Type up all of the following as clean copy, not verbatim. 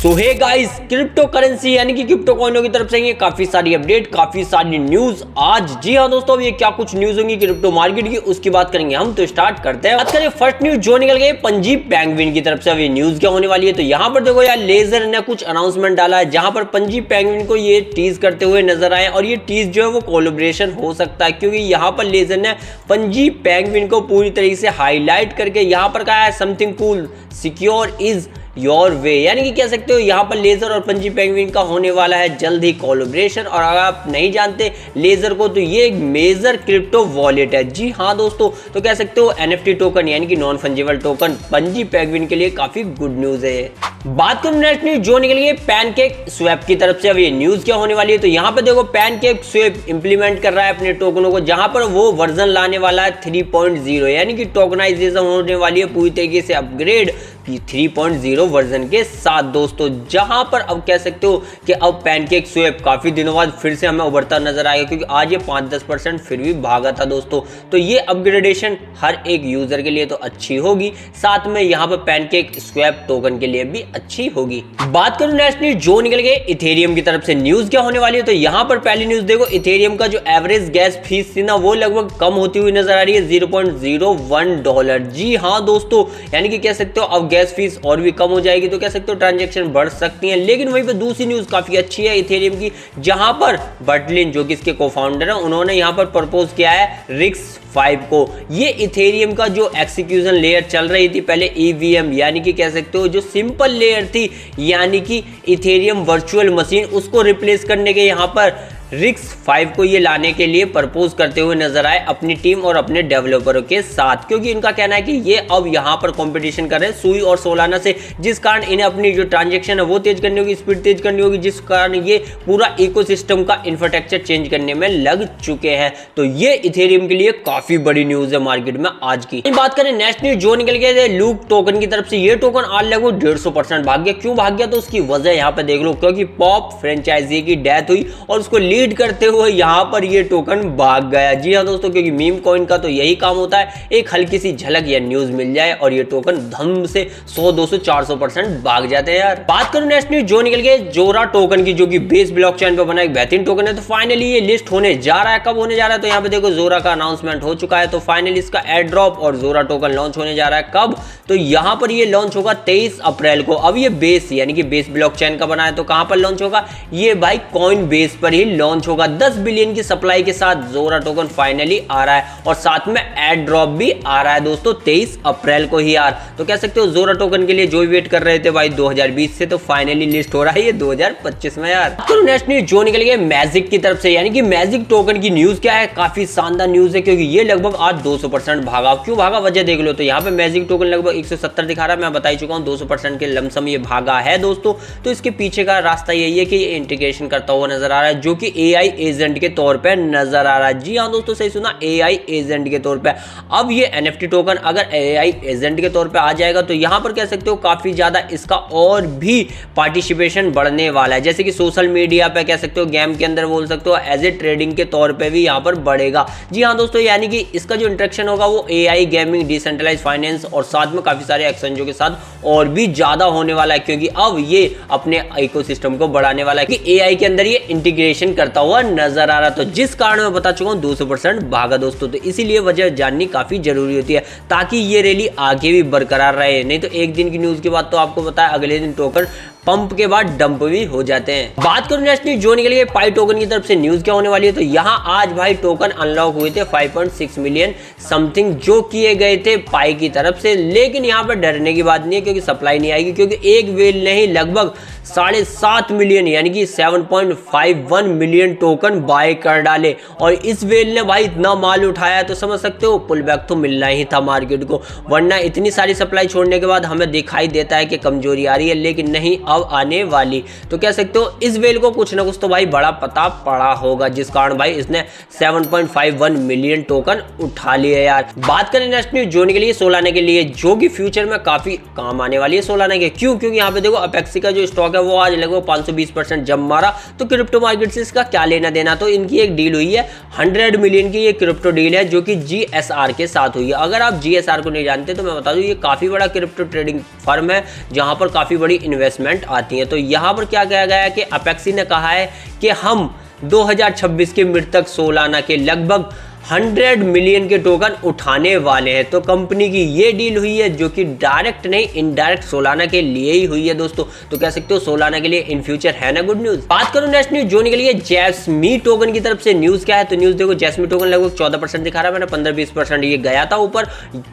सो hey guys, crypto currency यानी कि crypto कॉइनों की तरफ से ये काफी सारी अपडेट, काफी सारी न्यूज आज। जी हाँ दोस्तों, अब ये क्या कुछ न्यूज होंगी क्रिप्टो मार्केट की, उसकी बात करेंगे हम। तो स्टार्ट करते हैं। बात करें फर्स्ट न्यूज जो निकल गई पंजीब पेंगुइन की तरफ से। अब ये न्यूज क्या होने वाली है, तो यहाँ पर देखो यार, लेजर ने कुछ अनाउंसमेंट डाला है जहां पर पंजीब पेंगुइन को ये टीज करते हुए नजर आए। और ये टीज जो है वो कोलैबोरेशन हो सकता है, क्योंकि यहाँ पर लेजर ने पंजीब पेंगुइन को पूरी तरीके से हाईलाइट करके यहाँ पर कहा है something cool secure is your way, यानी कि कह सकते हो यहाँ पर लेजर और पंजीब पेंगुइन का होने वाला है जल्द ही कोलैबोरेशन। और अगर आप नहीं जानते लेजर को, तो ये एक मेजर क्रिप्टो वॉलेट है। जी हाँ दोस्तों, तो कह सकते हो एनएफटी टोकन यानी कि नॉन फंजिबल टोकन पंजीब पेंगुइन के लिए काफी गुड न्यूज है। बात करूं नेक्स्ट न्यूज जो निकली है पैनकेक स्वैप की तरफ से। अब ये न्यूज क्या होने वाली है, तो यहाँ पे देखो पैनकेक स्वैप इंप्लीमेंट कर रहा है अपने टोकनों को, जहां पर वो वर्जन लाने वाला है 3.0, यानी कि टोकनाइजेशन होने वाली है पूरी तरीके से अपग्रेड 3.0 वर्जन के साथ दोस्तों। जहां पर अब कह सकते हो कि अब पैनकेक स्वैप काफी दिनों बाद फिर से हमें उभरता नजर आएगा, क्योंकि आज ये 5-10% फिर भी भागा था दोस्तों। तो ये अपग्रेडेशन हर एक यूजर के लिए तो अच्छी होगी, साथ में यहाँ पर पैनकेक स्वैप टोकन के लिए भी अच्छी होगी। बात करूं नेक्स्ट न्यूज जो निकल गए इथेरियम की तरफ से। न्यूज क्या होने वाली है, तो यहाँ पर पहली न्यूज देखो, इथेरियम का जो एवरेज गैस फीस थी ना, वो लगभग कम होती हुई नजर आ रही है, $0.01। जी हाँ दोस्तों, यानी कि कह सकते हो अब गैस फीस और भी कम हो जाएगी, तो कह सकते हो ट्रांजैक्शन बढ़ सकती हैं। लेकिन वहीं पे दूसरी न्यूज काफी अच्छी है इथेरियम की, जहां पर बर्टलिन जो कि इसके को-फाउंडर हैं, उन्होंने यहां पर प्रपोज किया है रिक्स 5 को। ये इथेरियम का जो एक्सिक्यूशन लेयर चल रही थी पहले ईवीएम, यानी कि कह सकते हो जो सिंपल लेयर थी, यानी कि इथेरियम वर्चुअल मशीन, उसको रिप्लेस करने के यहाँ पर रिक्स 5 को ये लाने के लिए प्रपोज करते हुए नजर आए अपनी टीम और अपने डेवलपरों के साथ, क्योंकि इनका कहना है कि ये अब यहाँ पर कंपटीशन कर रहे हैं सुई और सोलाना से, जिस कारण इन्हें अपनी जो ट्रांजैक्शन है वो तेज करनी होगी, स्पीड तेज करनी होगी, जिस कारण ये पूरा इकोसिस्टम का इंफ्रास्ट्रक्चर चेंज करने में लग चुके हैं। तो ये इथेरियम के लिए काफी बड़ी न्यूज है मार्केट में आज की। बात करें नेक्स्ट न्यूज जो निकल गए थे लूक टोकन की तरफ से। ये टोकन आज लगभग 150% भाग गया। क्यों भाग गया, तो उसकी वजह यहाँ पे देख लो, क्योंकि पॉप फ्रेंचाइजी की डेथ हुई और उसको लीड करते हुए यहां पर ये टोकन भाग गया। जी हां दोस्तों, क्योंकि मीम कॉइन का तो यही काम होता है, एक हल्की सी झलक या न्यूज मिल जाए और ये टोकन धम से 100, 200, 400% भाग जाते हैं यार। बात करूं नेक्स्ट न्यूज जो निकल गए जोरा टोकन की, जो कि बेस ब्लॉकचेन पर बना एक बेहतरीन टोकन है। तो फाइनली ये लिस्ट होने जा रहा है। कब होने जा रहा है, तो यहाँ पे देखो जोरा का अनाउंसमेंट हो चुका है। तो फाइनली इसका एयर ड्रॉप और जोरा टोकन लॉन्च होने जा रहा है। कब, तो यहाँ पर ये लॉन्च होगा 23 अप्रैल को। अब ये बेस यानी कि बेस ब्लॉकचेन का बना है, तो कहां पर लॉन्च होगा, ये भाई कॉइन बेस पर ही लॉन्च होगा। 10 बिलियन की सप्लाई के साथ जोरा टोकन फाइनली आ रहा है, और साथ में एयर ड्रॉप भी आ रहा है दोस्तों 23 अप्रैल को ही यार। तो कह सकते हो जोरा टोकन के लिए जो वेट कर रहे थे भाई 2020 से, तो फाइनली लिस्ट हो रहा है ये 2025 में यार। तो नेक्स्ट न्यूज जो निकल गई मैजिक की तरफ से, यानी कि मैजिक टोकन की न्यूज क्या है, काफी शानदार न्यूज है, क्योंकि ये लगभग आज 200% भागा। क्यों भागा, वजह देख लो। तो यहाँ पे मैजिक टोकन लगभग 170 दिखा रहा है, मैं बता ही चुका हूँ 200% के लमसम ये भागा है दोस्तों। तो इसके पीछे का रास्ता यही है कि ये इंटीग्रेशन करता हुआ नजर आ रहा है, जो कि एआई एजेंट के तौर पे नजर आ रहा है। जी हाँ दोस्तों, सही सुना, एआई एजेंट के तौर पे। अब ये एनएफटी टोकन अगर एआई एजेंट के तौर पे आ जाएगा, तो यहाँ पर कह सकते हो काफी ज्यादा इसका और भी पार्टिसिपेशन बढ़ने वाला है। जैसे कि सोशल मीडिया पे कह सकते हो, गेम के अंदर बोल सकते हो, एज ए ट्रेडिंग के तौर पे भी यहाँ पर बढ़ेगा। जी हाँ दोस्तों, यानी कि इसका जो इंटरेक्शन होगा वो एआई गेमिंग, डिसेंट्रलाइज फाइनेंस और साथ में काफी सारे एक्सचेंजों के साथ और भी ज्यादा होने वाला है, क्योंकि अब ये अपने इकोसिस्टम को बढ़ाने वाला है कि एआई के अंदर ये इंटीग्रेशन करता हुआ नजर आ रहा। तो जिस कारण मैं बता चुका हूं 200% भागा दोस्तों। तो इसीलिए वजह जाननी काफी जरूरी होती है, ताकि ये रैली आगे भी बरकरार रहे। नहीं तो एक दिन की न्यूज के बाद तो आपको पता है अगले दिन टोकन पंप के बाद डंप भी हो जाते हैं। बात करूं नेक्स्ट न्यूज जो निकली है पाई टोकन की तरफ से। न्यूज क्या होने वाली है, तो यहाँ आज भाई टोकन अनलॉक हुए थे 5.6 मिलियन समथिंग जो किए गए थे पाई की तरफ से। लेकिन यहाँ पर डरने की बात नहीं है, क्योंकि सप्लाई नहीं आएगी, क्योंकि एक वेल ने ही लगभग 7.5 मिलियन यानी कि 7.51 मिलियन टोकन बाय कर डाले। और इस वेल ने भाई इतना माल उठाया है, तो समझ सकते हो पुल बैक तो मिलना ही था मार्केट को, वरना इतनी सारी सप्लाई छोड़ने के बाद हमें दिखाई देता है कि कमजोरी आ रही है, लेकिन नहीं अब आने वाली। तो कह सकते हो इस वेल को कुछ ना कुछ तो भाई बड़ा पता पड़ा होगा, जिस कारण भाई इसने 7.51 मिलियन टोकन उठा लिए यार। बात करें नेक्स्ट न्यूज जो निकली है सोलाना के लिए, जो कि फ्यूचर में काफी काम आने वाली है सोलाना के। क्यों, क्योंकि यहाँ पे देखो अपेक्सी का जो स्टॉक है वो आज लगभग 520% जंप मारा। तो क्रिप्टो मार्केट से इसका क्या लेना देना, तो इनकी एक डील हुई है 100 मिलियन की, ये क्रिप्टो डील है जो कि जीएसआर के साथ हुई है। अगर आप जीएसआर को नहीं जानते तो मैं बता दूं, ये काफी बड़ा क्रिप्टो ट्रेडिंग फर्म है जहां पर काफी बड़ी इन्वेस्टमेंट अपडेट आती हैं। तो यहाँ पर क्या कहा गया है कि अपेक्सी ने कहा है कि हम 2026 के मृतक सोलाना के लगभग 100 मिलियन के टोकन उठाने वाले हैं। तो कंपनी की ये डील हुई है जो कि डायरेक्ट नहीं इनडायरेक्ट सोलाना के लिए ही हुई है दोस्तों। तो कह सकते हो सोलाना के लिए इन फ्यूचर है ना गुड न्यूज। बात करूं नेक्स्ट न्यूज जो निकली है जैस्मी टोकन की तरफ से। न्यूज क्या है तो न्यूज देखो, जैस्मी टोकन लगभग 14% दिखा रहा है, मैंने 15-20% ये गया था ऊपर।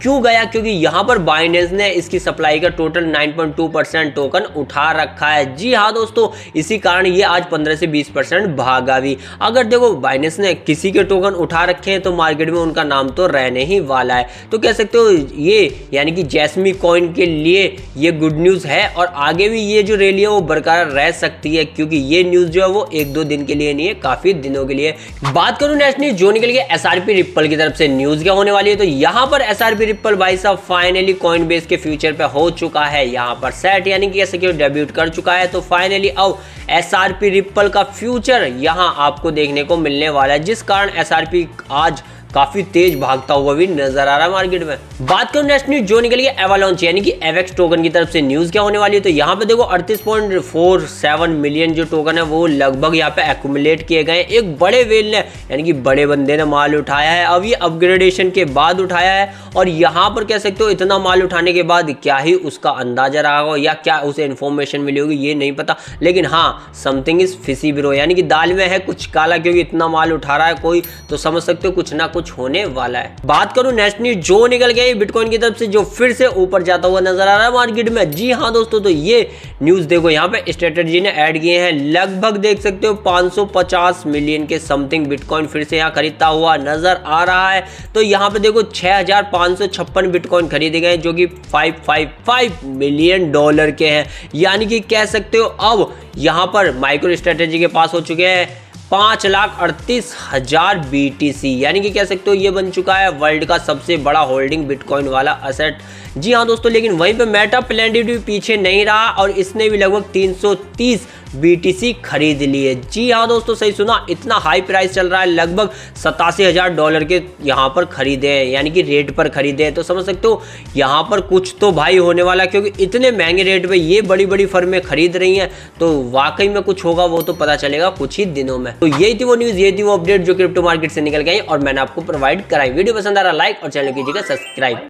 क्यों गया? क्योंकि यहाँ पर बाइनेंस ने इसकी सप्लाई का टोटल 9.2% टोकन उठा रखा है। जी हाँ दोस्तों, इसी कारण ये आज 15 से 20% भागा भी। अगर देखो बाइनेंस ने किसी के टोकन उठा रखे तो मार्केट में उनका नाम तो रहने ही वाला है। तो कह सकते हो ये यानी कि जैस्मी कॉइन के लिए ये गुड न्यूज है और आगे भी ये जो रैली है वो बरकरार रह सकती है, क्योंकि ये न्यूज जो है वो 1-2 दिन के लिए नहीं है, काफी दिनों के लिए। बात करूं नेक्स्ट न्यूज जो निकल गई एसआरपी रिप्पल की तरफ से। न्यूज क्या होने वाली है तो यहाँ पर एसआरपी रिप्पल भाई साहब फाइनली कॉइन बेस के फ्यूचर पे हो चुका है, यहाँ पर सेट यानी कि कह सकते हो डेब्यूट कर चुका है। तो फाइनली अब एसआरपी रिप्पल का फ्यूचर यहाँ आपको देखने को मिलने वाला है, जिस कारण एसआरपी आज काफी तेज भागता हुआ भी नजर आ रहा है मार्केट में। बात करूं नेक्स्ट न्यूज जो निकली है एवालांच यानी कि एवेक्स टोकन की तरफ से। न्यूज क्या होने वाली है तो यहाँ पे देखो 38.47 मिलियन जो टोकन है वो लगभग यहाँ पे एक्यूमुलेट किए गए। एक बड़े वेल ने यानी कि बड़े बंदे ने माल उठाया है, अब ये अपग्रेडेशन के बाद उठाया है। और यहाँ पर कह सकते हो इतना माल उठाने के बाद क्या ही उसका अंदाजा रहा हो या क्या उसे इन्फॉर्मेशन मिली होगी ये नहीं पता, लेकिन हाँ समथिंग इज फिशी ब्रो, यानी कि दाल में है कुछ काला, क्योंकि इतना माल उठा रहा है कोई तो समझ सकते हो कुछ ना कुछ होने वाला है। बात करूं नेक्स्ट न्यूज जो निकल गई बिटकॉइन की तरफ से, जो फिर से ऊपर जाता हुआ नजर आ रहा है मार्केट में। जी हाँ दोस्तों, तो ये न्यूज देखो यहाँ पे स्ट्रेटजी ने ऐड किए हैं, लगभग देख सकते हो 550 मिलियन के समथिंग बिटकॉइन फिर से यहाँ खरीदता हुआ नजर आ रहा है। तो यहाँ पे देखो 6556 बिटकॉइन खरीदे गए जो कि 555 मिलियन डॉलर के हैं, यानी कि कह सकते हो अब यहाँ पर माइक्रो स्ट्रेटजी के पास हो चुके हैं 5,38,000 BTC, यानी कि कह सकते हो ये बन चुका है वर्ल्ड का सबसे बड़ा होल्डिंग बिटकॉइन वाला असेट। जी हाँ दोस्तों, लेकिन वहीं पे मेटा प्लेनेटी पीछे नहीं रहा और इसने भी लगभग 330 BTC खरीद लिए। जी हाँ दोस्तों, सही सुना, इतना हाई प्राइस चल रहा है, लगभग $87,000 के यहाँ पर खरीदे हैं, यानी कि रेट पर खरीदे हैं। तो समझ सकते हो यहाँ पर कुछ तो भाई होने वाला, क्योंकि इतने महंगे रेट पे ये बड़ी बड़ी फर्में खरीद रही हैं, तो वाकई में कुछ होगा वो तो पता चलेगा कुछ ही दिनों में। तो यही थी वो न्यूज़, ये थी वो अपडेट जो क्रिप्टो मार्केट से निकल गई और मैंने आपको प्रोवाइड कराई। वीडियो पसंद आ रहा लाइक और चैनल कीजिएगा सब्सक्राइब।